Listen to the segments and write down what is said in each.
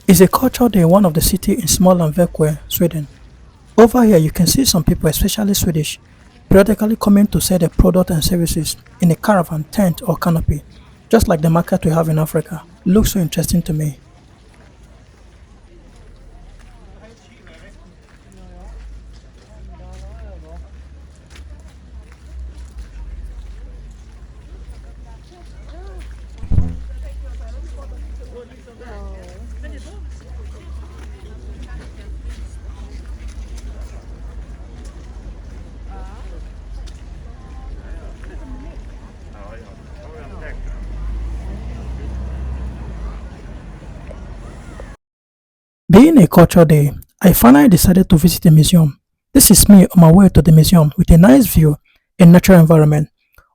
It's a culture day in one of the city in Småland, Växjö, Sweden. Over here, you can see some people, especially Swedish, periodically coming to sell their product and services in a caravan, tent, or canopy, just like the market we have in Africa. Looks so interesting to me. Being a culture day, I finally decided to visit a museum. This is me on my way to the museum with a nice view and natural environment.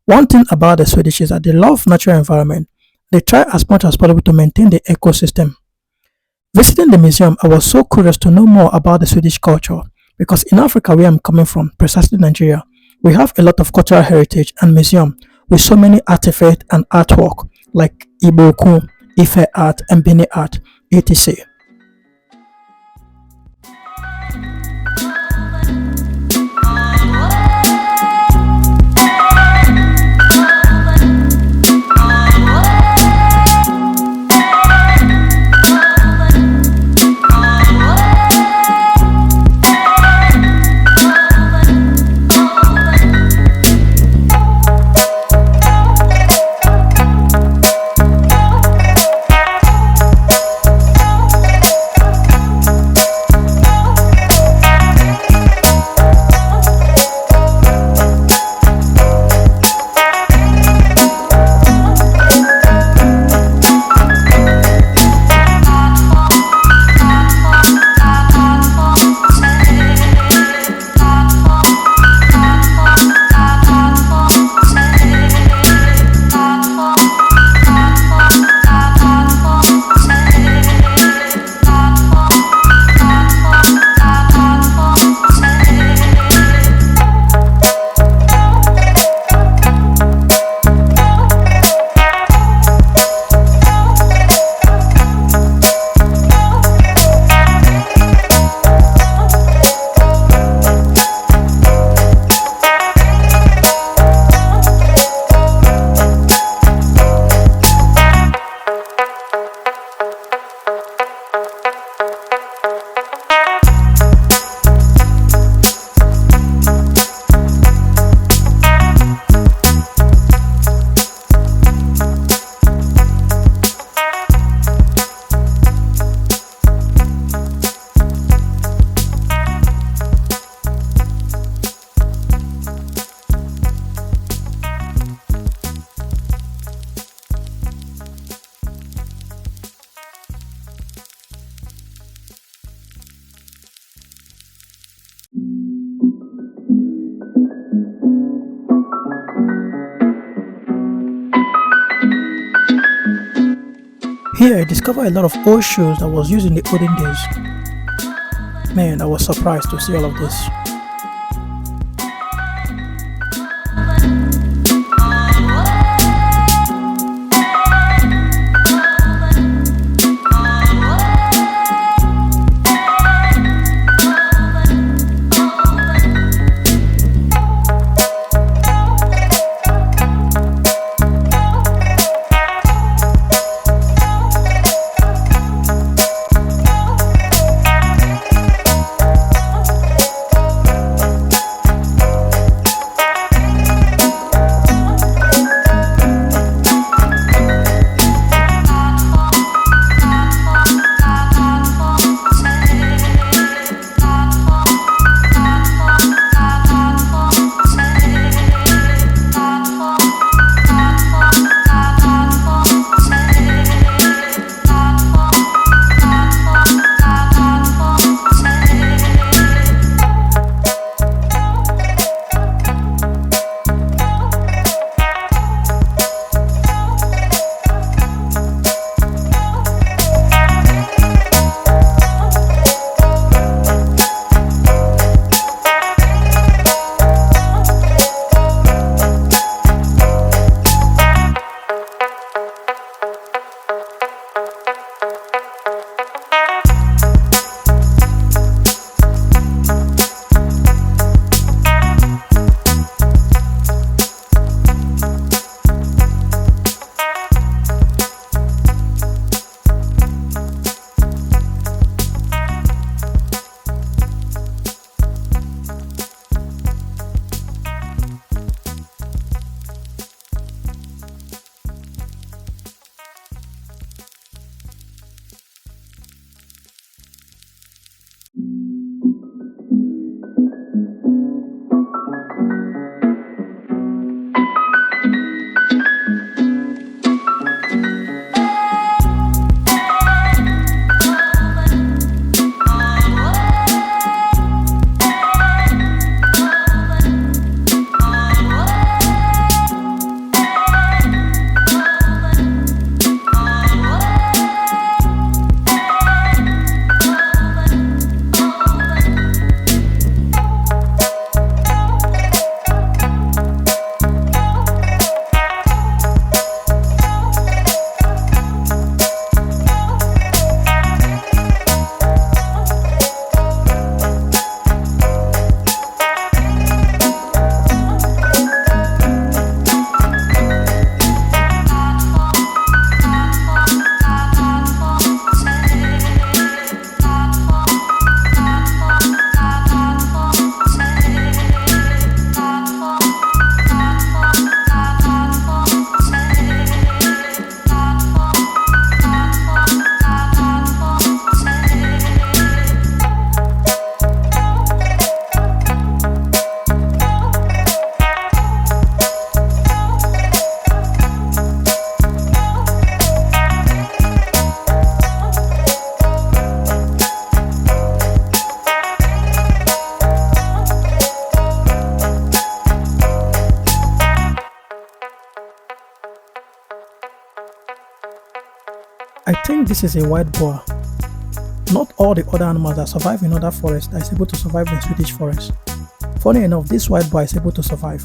One thing about the Swedish is that they love natural environment. They try as much as possible to maintain the ecosystem. Visiting the museum, I was so curious to know more about the Swedish culture because in Africa, where I'm coming from, precisely Nigeria, we have a lot of cultural heritage and museum with so many artifacts and artwork like Iboku, Ife art, and Bini art, etc. Here, I discovered a lot of old shoes that was used in the olden days. Man, I was surprised to see all of this. think this is a white boar. Not all the other animals that survive in other forests that is able to survive in Swedish forest. Funny enough, this white boar is able to survive.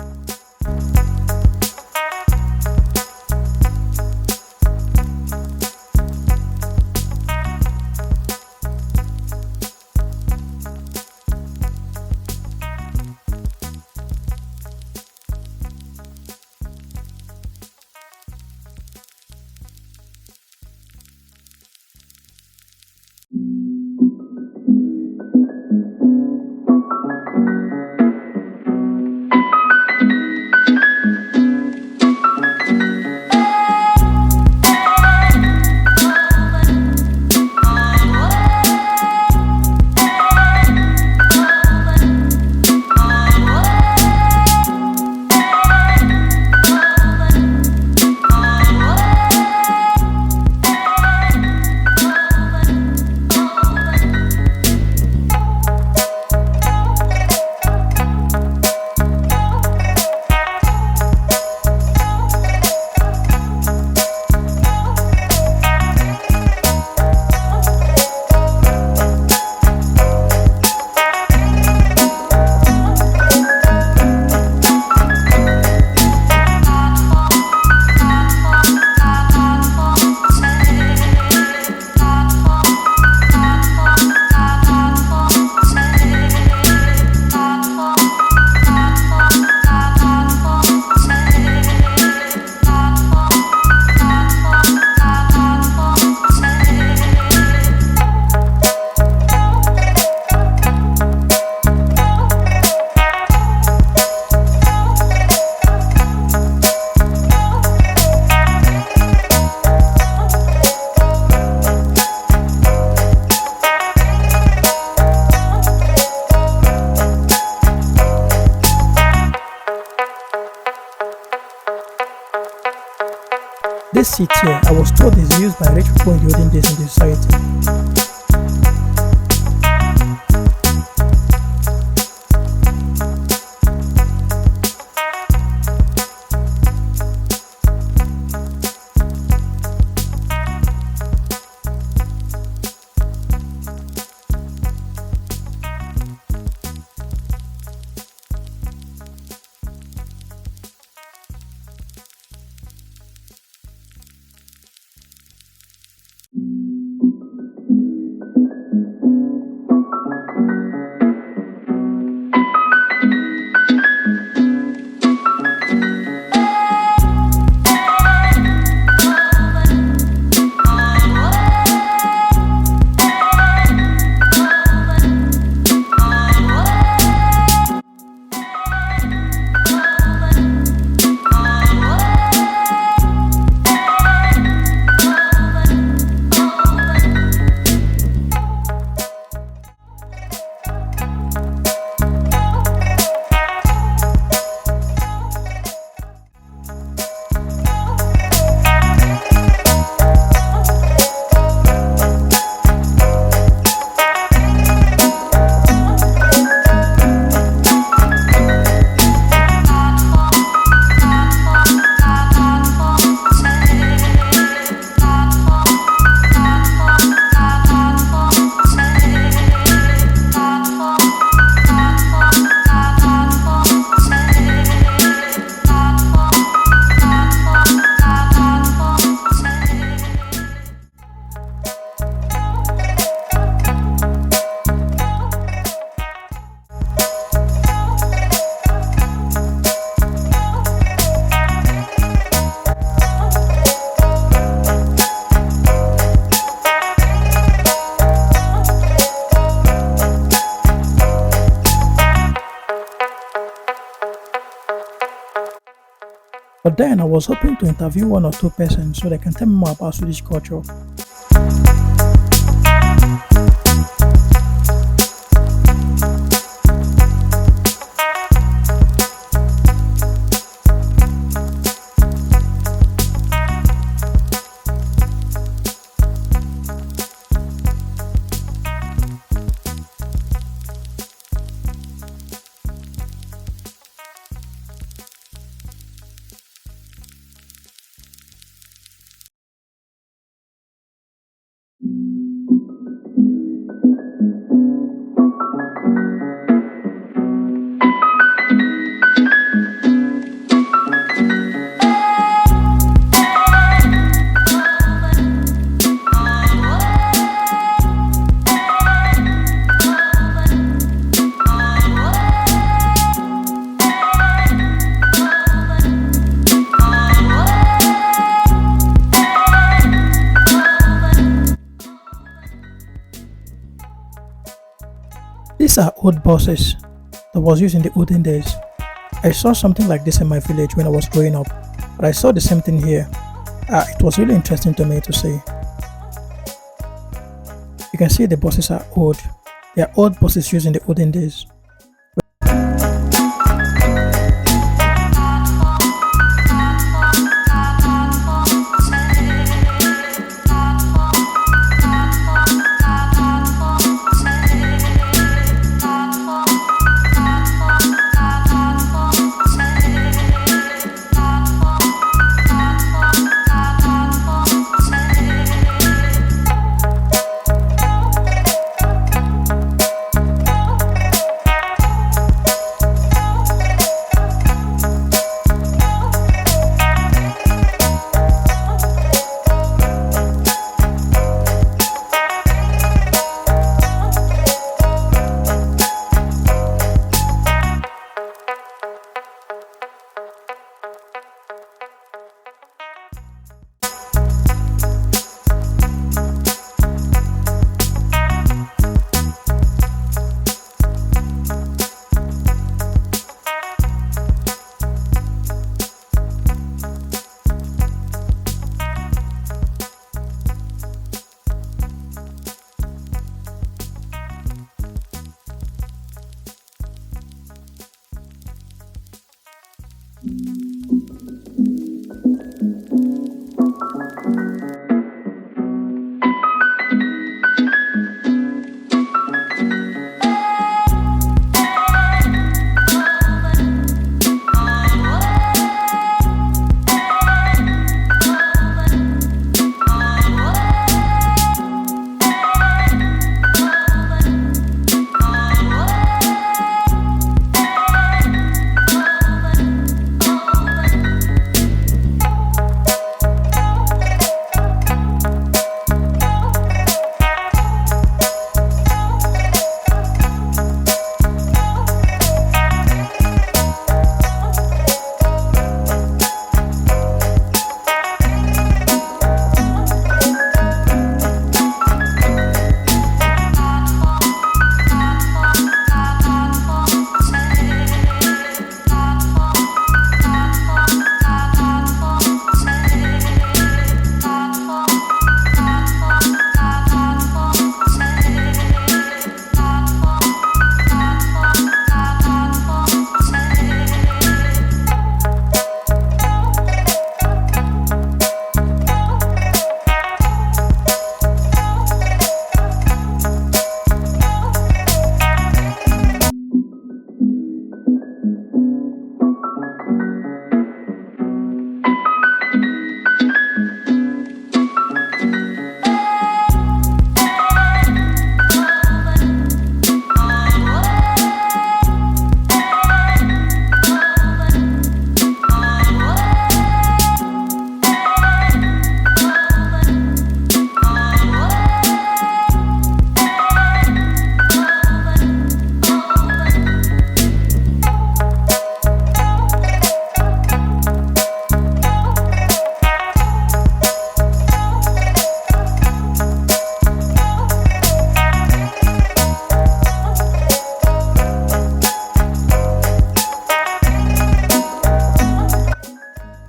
This seat here, I was told is used by rich people in the olden days in the society. But then I was hoping to interview one or two persons so they can tell me more about Swedish culture. are old buses that was used in the olden days. I saw something like this in my village when I was growing up, but I saw the same thing here. It was really interesting to me to see. You can see the buses are old. They are old buses used in the olden days.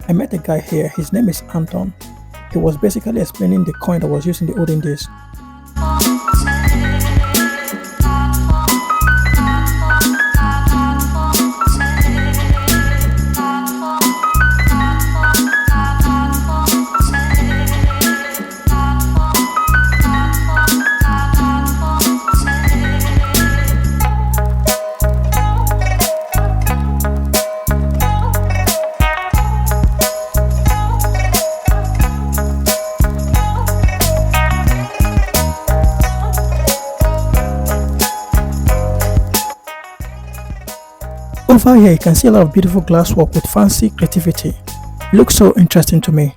I met a guy here, his name is Anton. He was basically explaining the coin that was used in the olden days. Over here you can see a lot of beautiful glasswork with fancy creativity. It looks so interesting to me.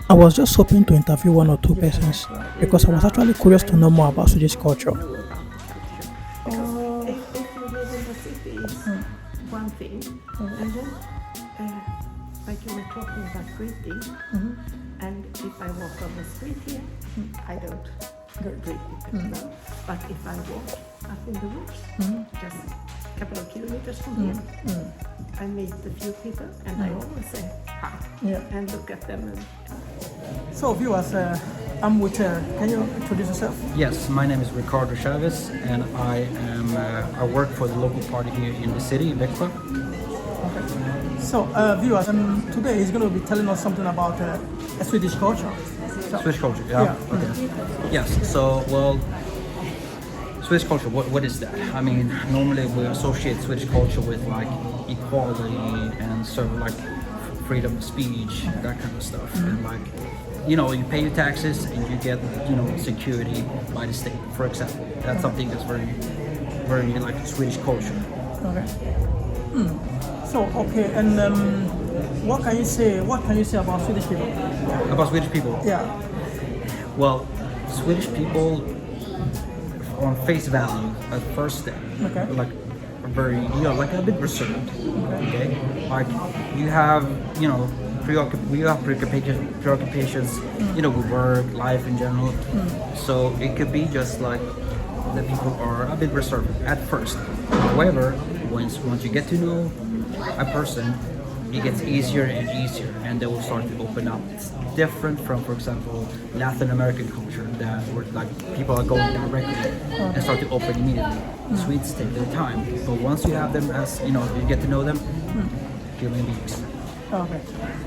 I was just hoping to interview one or two persons because I was actually curious to know more about Swedish culture. If you live in the city, it's one thing, and then like you were talking about greeting, and if I walk on the street here, I don't greet people now. But if I walk up in the woods, just a couple of kilometers from here, I meet a few people, and I always say hi and look at them. So viewers, I'm with can you introduce yourself? Yes, my name is Ricardo Chavez, and I work for the local party here in the city, Växjö. Okay. So viewers, today he's going to be telling us something about Swedish culture. So, Swedish culture, yeah. Okay. Yes. So, well, Swedish culture. What is that? I mean, normally we associate Swedish culture with like equality and sort of like freedom of speech, that kind of stuff, and like, you know, you pay your taxes and you get, you know, security by the state, for example. That's something that's very, very like Swedish culture. Okay. So okay, and what can you say? What can you say about Swedish people? About Swedish people? Yeah. Well, Swedish people, on face value, at first step, like very, you know, like a bit reserved. Okay. Like you have, you know, preoccupations, you know, with work, life in general. So it could be just like that people are a bit reserved at first. However, once you get to know a person, it gets easier and easier, and they will start to open up. It's different from, for example, Latin American culture, that where like people are going directly and start to open immediately. Swedes take their time, but once you have them, as you know, you get to know them, human beings. Okay.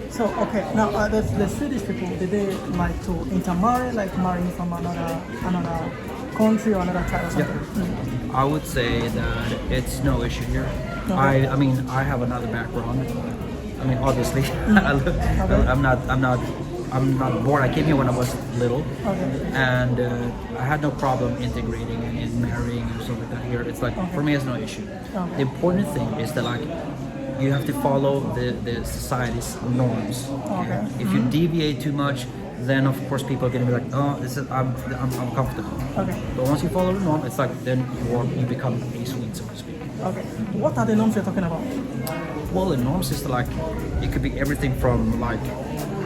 So okay, now the Swedish people, did they like to intermarry, like marrying from another country or another tribe or something? I would say that it's no issue here. Okay. I mean, I have another background. I mean, obviously, I'm not born. I came here when I was little, and I had no problem integrating and marrying and stuff like that here. It's like for me, it's no issue. The important thing is that like you have to follow the society's norms. Okay? If you deviate too much, then of course people are gonna be like, oh, this is I'm comfortable. Okay. But once you follow the norm, it's like then you become a Swede, so to speak. Okay. What are the norms you're talking about? Well, the norms is like it could be everything from like,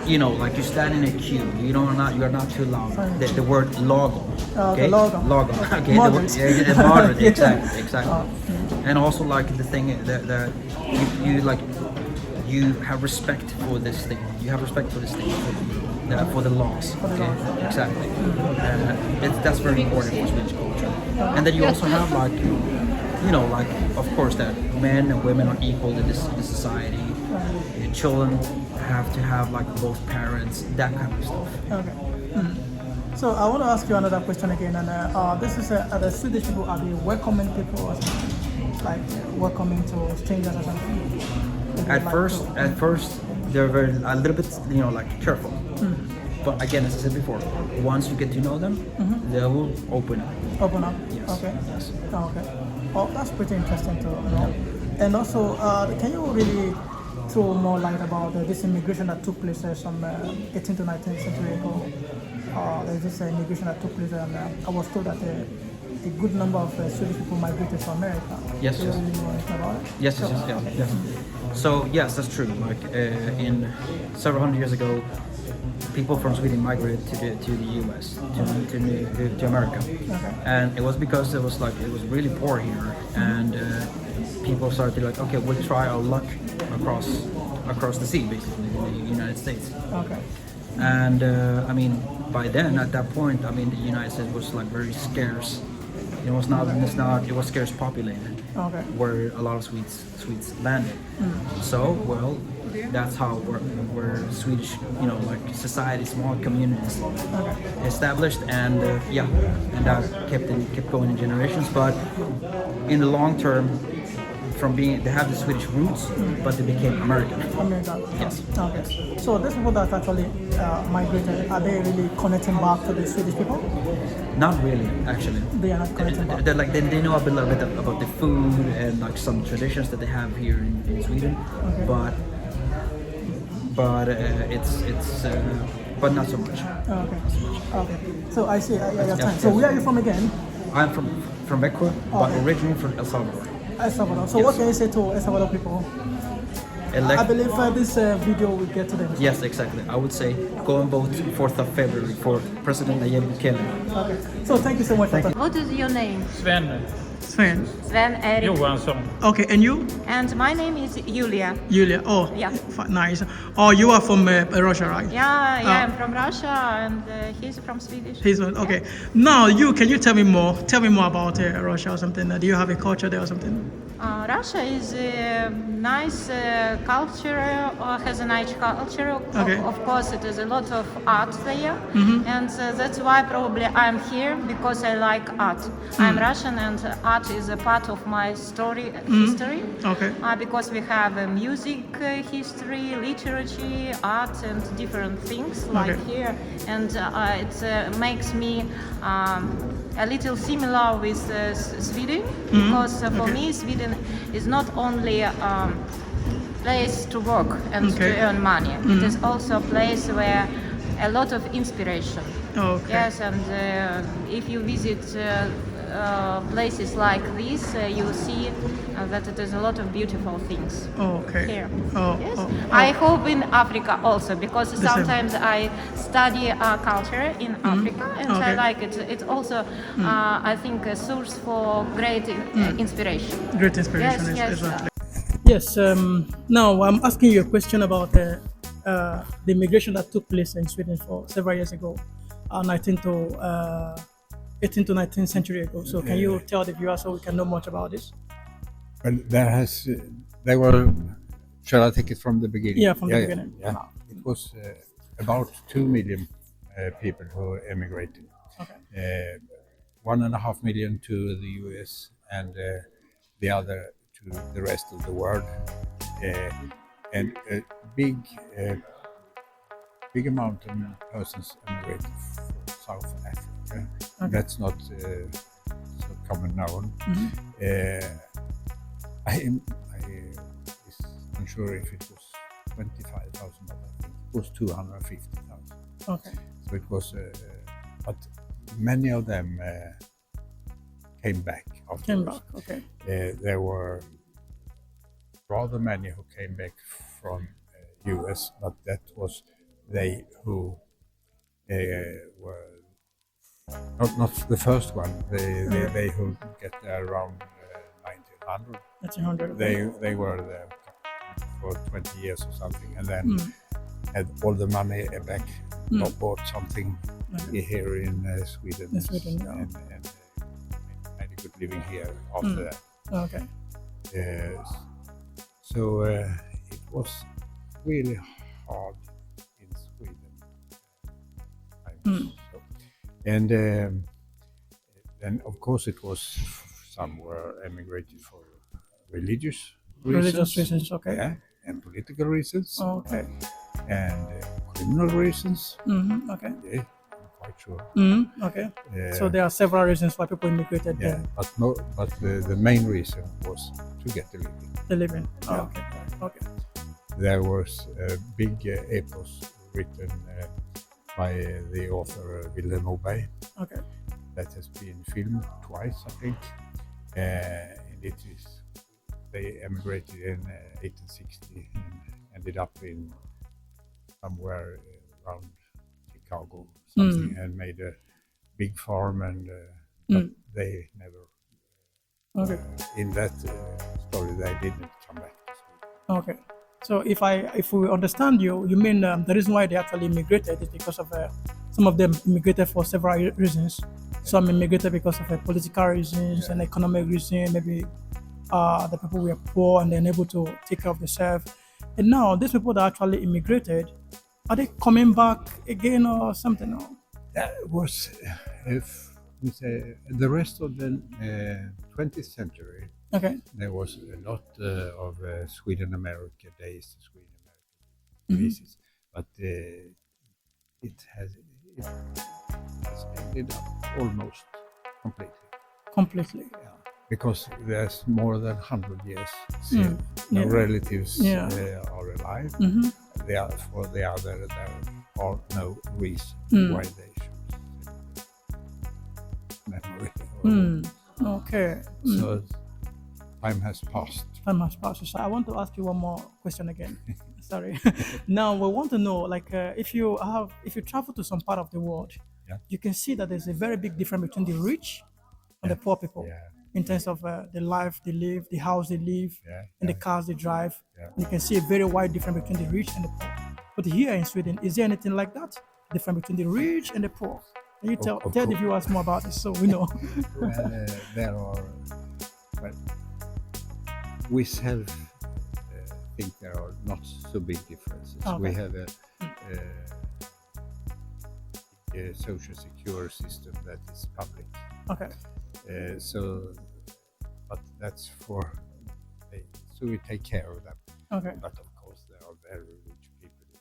you know, like you stand in a queue, you're not too loud. The word lagom. Okay. Lagom. Okay. Moderate. Exactly. And also like the thing that you like, you have respect for this thing. You have respect for this thing. For the laws. Okay, exactly. That's very important for Swedish culture. And then you also have like, you know, like of course that men and women are equal in this society. Children have to have like both parents, that kind of stuff. Okay. So I want to ask you another question again, and this is the Swedish people, are they welcoming people or something? Like welcoming to strangers or something? At first, they're a little bit, you know, like careful. But again, as I said before, once you get to know them, they will open up. Open up? Yes. Okay. Yes. Okay. Oh, that's pretty interesting to know. And also, can you really throw more light about this immigration that took place from 18th to 19th century ago? There's this immigration that took place, and I was told that a good number of Swedish people migrated to America. Yes. Do you really know anything about it? Yes. So yes, that's true. Like in several hundred years ago, people from Sweden migrated to the U.S. to America, and it was because it was really poor here, and people started like, okay, we'll try our luck across the sea, basically, in the United States. Okay. And I mean, by then, at that point, I mean, the United States was like very scarce. It was scarce populated, where a lot of Swedes landed. So, well, that's how where Swedish, you know, like society, small communities established, and and that kept going in generations. But in the long term, they have the Swedish roots, but they became American. Yes. Okay. So these people that actually migrated, are they really connecting back to the Swedish people? Not really, actually. They are not connecting back. They're like they know a little bit about the food and like some traditions that they have here in Sweden, but but not so much. Okay. Okay. So I see. Yeah, Yeah, time. So yeah. where are you from again? I'm from Växjö, but originally from El Salvador. El Salvador. So Yes. what can you say to El Salvador people? I believe this video will get to them. Yes, exactly. I would say go and vote 4th of February for President Nayib Bukele. Okay. So thank you so much. Thank you. What is your name? Sven Sven. Sven Erik. Johansson. Okay, and you? And my name is Julia. Julia. Oh, Yeah. Nice. Oh, you are from Russia, right? Yeah, I'm from Russia and he's from Swedish. He's okay. Now, can you tell me more? Tell me more about Russia or something. Do you have a culture there or something? Russia is a nice culture, has a nice culture. Okay. Of course, it is a lot of art there, and that's why probably I'm here because I like art. I'm Russian, and art is a part of my history. Okay. Because we have music history, literature, art, and different things like here, and it makes me a little similar with Sweden because for me Sweden is not only a place to work and to earn money. It is also a place where a lot of inspiration. Okay. Yes, and if you visit places like this, you see that it is a lot of beautiful things Okay. here. Oh, Yes. oh, I hope in Africa also because sometimes I study culture in Africa and I like it. It's also, I think, a source for great inspiration. Great inspiration. Yes, yes. Exactly. Yes. Now I'm asking you a question about the immigration that took place in Sweden for several years ago, 18th to 19th century ago. So can you tell the viewers so we can know much about this? Well, there were. Shall I take it from the beginning? Yeah, from the beginning. Yeah. It was about 2 million people who emigrated. Okay. 1.5 million to the US and the other to the rest of the world. And a big amount of persons emigrated from South Africa. Okay. That's not so common known. I'm sure if it was 25,000, but I think it was 250,000. Okay. So it was, but many of them came back afterwards. Came back. Okay. There were rather many who came back from US, but that was they who were not the first one. They who get there around 1900. 1900. They were there for 20 years or something, and then had all the money back, bought something here in Sweden, In Sweden, yeah. and made a good living here after that. Okay. So it was really hard in Sweden. So. And then, of course, it was some were emigrated for religious reasons. Okay. Yeah, and political reasons, Okay. and criminal reasons. Okay. Yeah, I'm quite sure. Okay. So there are several reasons why people immigrated Yeah, there. but the main reason was to get a living. The living. Yeah. Okay. Okay. There was a big epos written by the author Vilhelm Moberg Okay. that has been filmed twice, I think. And it is they emigrated in 1860 and ended up in somewhere around Chicago, something, and made a big farm, and but they never. Okay. In that story, they didn't come back to Sweden. Okay. So if we understand you, you mean the reason why they actually immigrated is because of some of them immigrated for several reasons. Some immigrated because of political reasons and economic reasons. Maybe the people were poor and they're unable to take care of themselves. And now these people that actually immigrated, are they coming back again or something? Or? That was, if we say, the rest of the 20th century. Okay. There was a lot of Sweden-America days, Sweden-America visits, but it has ended up almost completely. Completely. Yeah. Because there's more than 100 years since no relatives are alive. For the other, are no reason why they should memory. Okay. So time has passed. Time has passed. So I want to ask you one more question again. Sorry. Now we want to know, like, if you travel to some part of the world, Yeah. you can see that there's a very big difference between the rich and the poor people Yeah. in terms of the life they live, the house they live, Yeah, and the yeah. cars they drive. Yeah. You can see a very wide difference between the rich and the poor. But here in Sweden, is there anything like that? Difference between the rich and the poor? Can you tell Of the course. viewers more about this so we know? Well, there are. Well, we self think there are not so big differences. Okay. We have a social secure system that is public. Okay. But that's for so we take care of them. Okay. But of course, there are very rich people.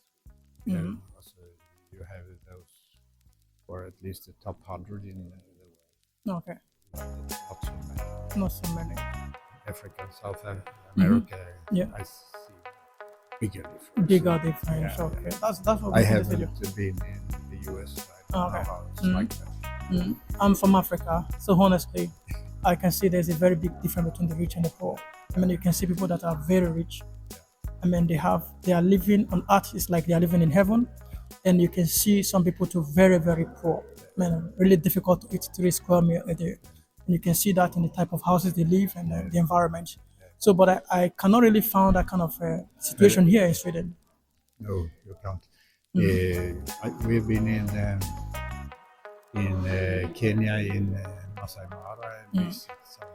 Yeah, also you have those, or at least the top 100 in the world. Okay. Not so many. Not so many. Africa, South America. Yeah. I see bigger difference. Bigger difference. Yeah, Okay. yeah. That's what we I see in this video. haven't been in the US. I don't Okay. know how it's like that. I'm from Africa, so honestly, I can see there's a very big difference between the rich and the poor. I mean, you can see people that are very rich. I mean, they are living on earth. It's like they are living in heaven, and you can see some people too very, very poor. I mean, really difficult to eat 3 square meals a day, and you can see that in the type of houses they live and the environment. So, but I cannot really find that kind of situation here in Sweden. No, you can't. We've been in Kenya, in Masai Mara, and visit some.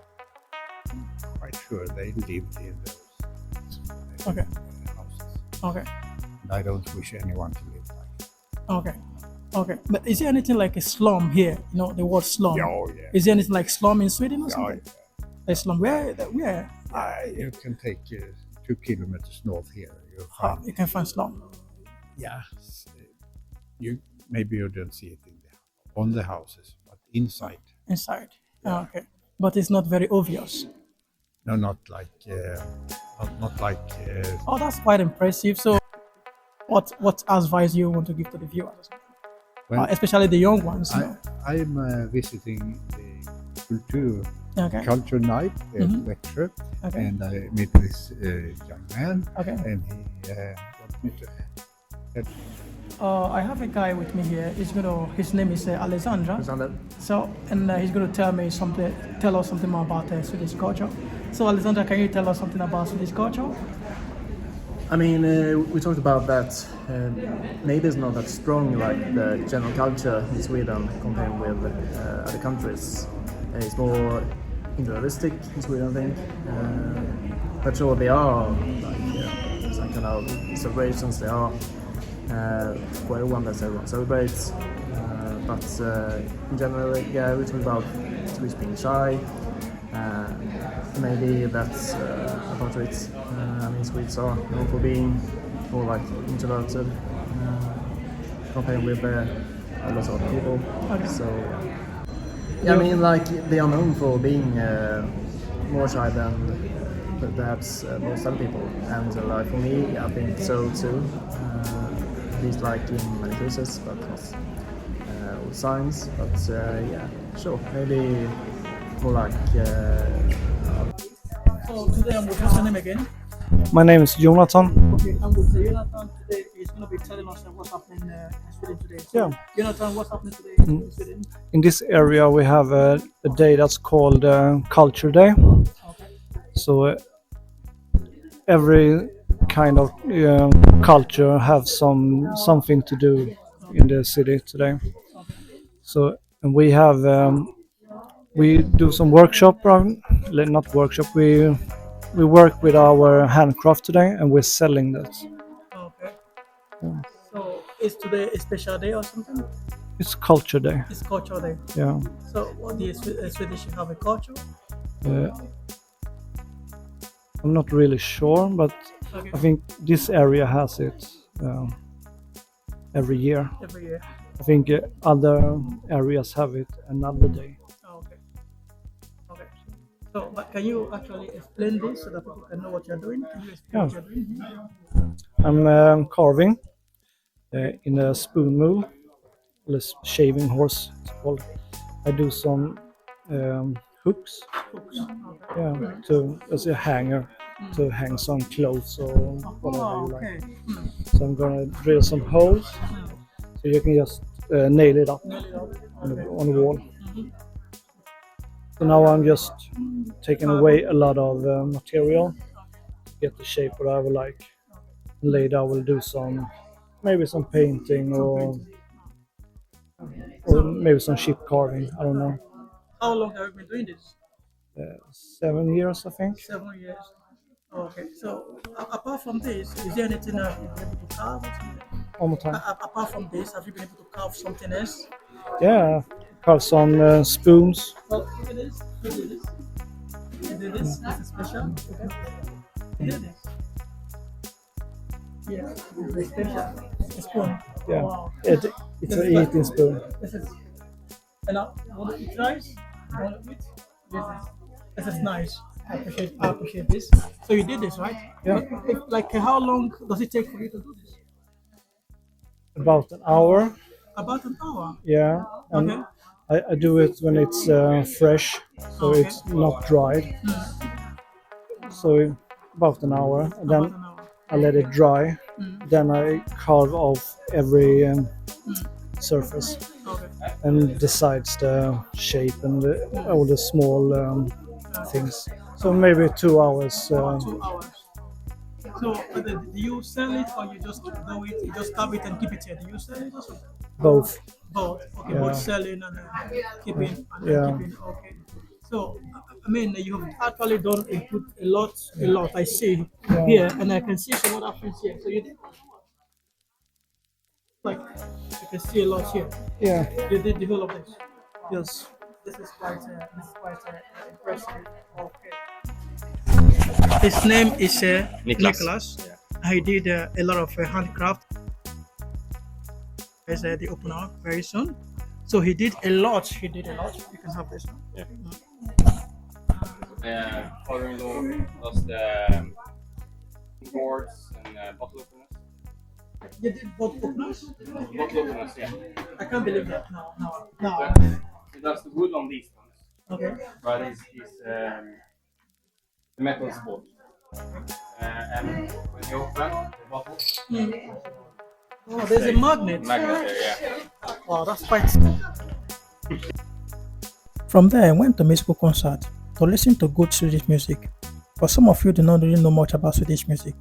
I'm quite sure they lived in those Okay. houses. Okay. And I don't wish anyone to live like that. Okay. Okay. But is there anything like a slum here? You know, the word slum. Yeah, oh, yeah. Is there anything like slum in Sweden or Yeah, something? A slum. Where? you can take 2 kilometers north here. You'll find, You can find slum. yeah, maybe you don't see it on the houses, but inside. Inside. Okay. But it's not very obvious. No, not like. Oh, that's quite impressive. So, what advice you want to give to the viewers, Well, especially the young ones? You know? I'm visiting the Okay. culture night at Växjö, Okay. and I meet this young man, Okay. and he wants me to. I have a guy with me here. His name is Alexandra. So, and he's going to tell us something more about Swedish culture. So, Alexandra, can you tell us something about Swedish culture? I mean, we talked about that. Maybe it's not that strong like the general culture in Sweden compared with other countries. It's more individualistic in Sweden, I think. But sure, there are like some kind of celebrations. There are for everyone that everyone celebrates. But in general, yeah, we talk about Swedish being shy. Maybe that's a part of it. I mean, Swedes are known for being more like introverted compared with a lot of other people. Okay. So, yeah, I mean, like they are known for being more shy than perhaps most other people. And like for me, I think so too. At least like in many cases, but not all signs. But yeah, sure, maybe more like. So, today I'm with what's your name again? My name is Jonathan. Okay, I'm with Jonathan today. He's going to be telling us what's happening in Sweden today. So, Yeah. Jonathan, what's happening today in Sweden? In this area, we have a day that's called Culture Day. Okay. So every kind of culture have something to do in the city today. So and we have we do some workshop, not workshop. We work with our handcraft today, and we're selling that. Okay. Yeah. So, is today a special day or something? It's Culture Day. It's culture day. Yeah. So, what do Swedish have a culture? I'm not really sure, but Okay. I think this area has it every year. Every year. I think other areas have it another day. Oh, okay. Okay. So, but can you actually explain this so that people can know what you're doing? Can you explain what you're doing? I'm carving, in a spoon mill, shaving horse it's called. I do some hooks, yeah, to as a hanger to hang some clothes or whatever you like. So I'm gonna drill some holes so you can just nail it up on the wall. So now I'm just taking away a lot of material to get the shape what I would like. Later I will do maybe some painting or maybe some ship carving. I don't know. How long have you been doing this? 7 years, I think. 7 years. Okay. So apart from this, is there anything that you've been able to carve? One more time. Apart from this, have you been able to carve something else? Yeah, carve some spoons. Well, look at this. Look at this. You did this. This is special. Okay. You did this. Yeah, this is special. A spoon. Yeah, Wow. it's an eating spoon. This is. And now, want to eat rice? Want to eat? This is nice. I appreciate this. So you did this, right? Yeah. Like how long does it take for you to do this? About an hour. About an hour. Yeah, and Okay. I do it when it's fresh, so Okay. it's not dried. So about an hour, and then About an hour. I let it dry. Then I carve off every surface Okay. and decides the shape and all the small things. So maybe 2 hours. 2 hours. So do you sell it or you just do it? You just carve it and keep it here. Do you sell it or something? Both. Both. Okay. Yeah. Both selling and keeping and Yeah. keeping. Okay. So I mean, you have actually done a lot. I see here, and I can see some other things here. So you did like you can see a lot here. Yeah. You did develop this. Yes. This is quite impressive. Okay. His name is Nicholas. He did a lot of handcraft. As the opener very soon. So he did a lot. You can have this one. Father-in-law does the boards and bottle openers. You did both openers? Bottle openers, yeah. I can't believe that. No. He does the wood on these ones, Okay. but the metal is board. And when you open the bottle, Oh, there's a magnet. magnet there, yeah. Wow, that's quite. From there, I went to musical concert to listen to good Swedish music. For some of you do not really know much about Swedish music.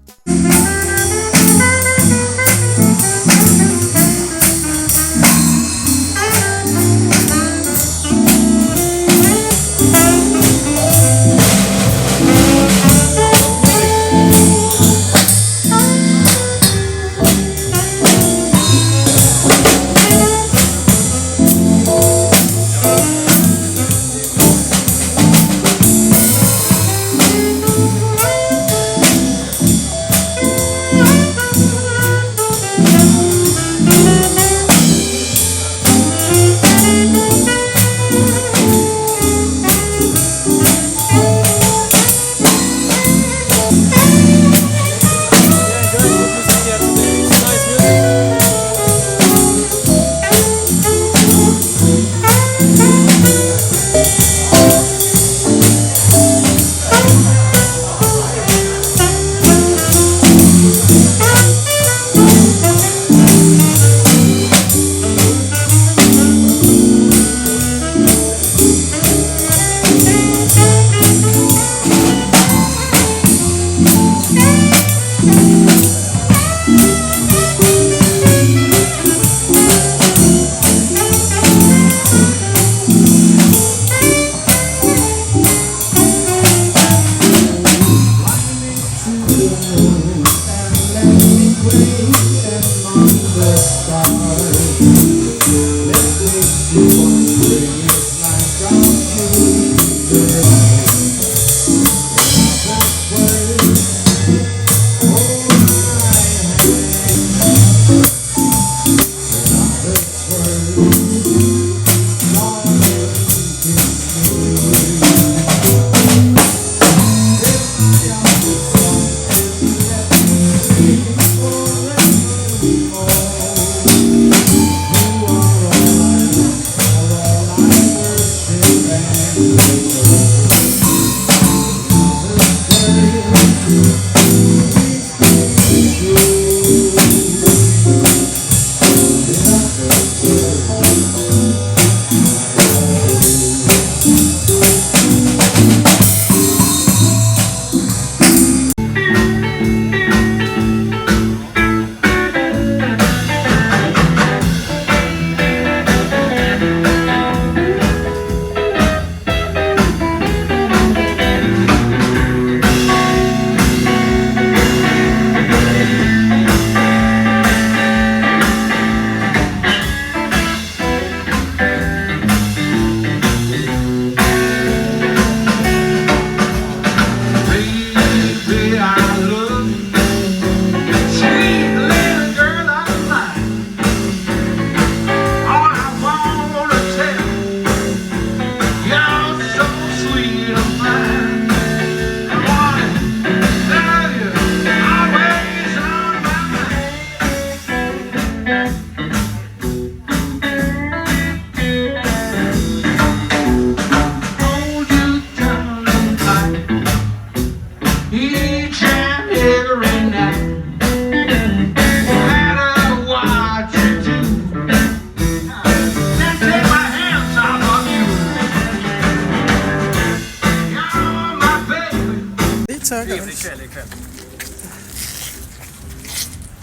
ikväll.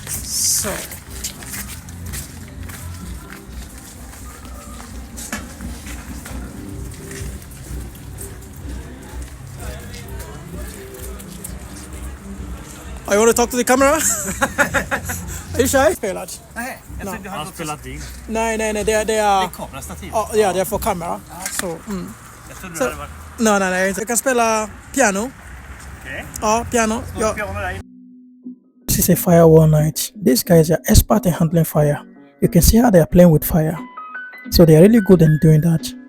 Så. Oh, you want to talk to the camera? Are you shy? Spelat? Nej, jag trodde du hade spelat in. Nej, det är... Det är kamerastativ. Ja, det är för kamera. Så, Jag trodde du hade varit... Nej. Jag kan spela piano. Okej. Ja, piano. Ja. Piano där. This is a firewall night. These guys are expert in handling fire. You can see how they are playing with fire. So they are really good in doing that.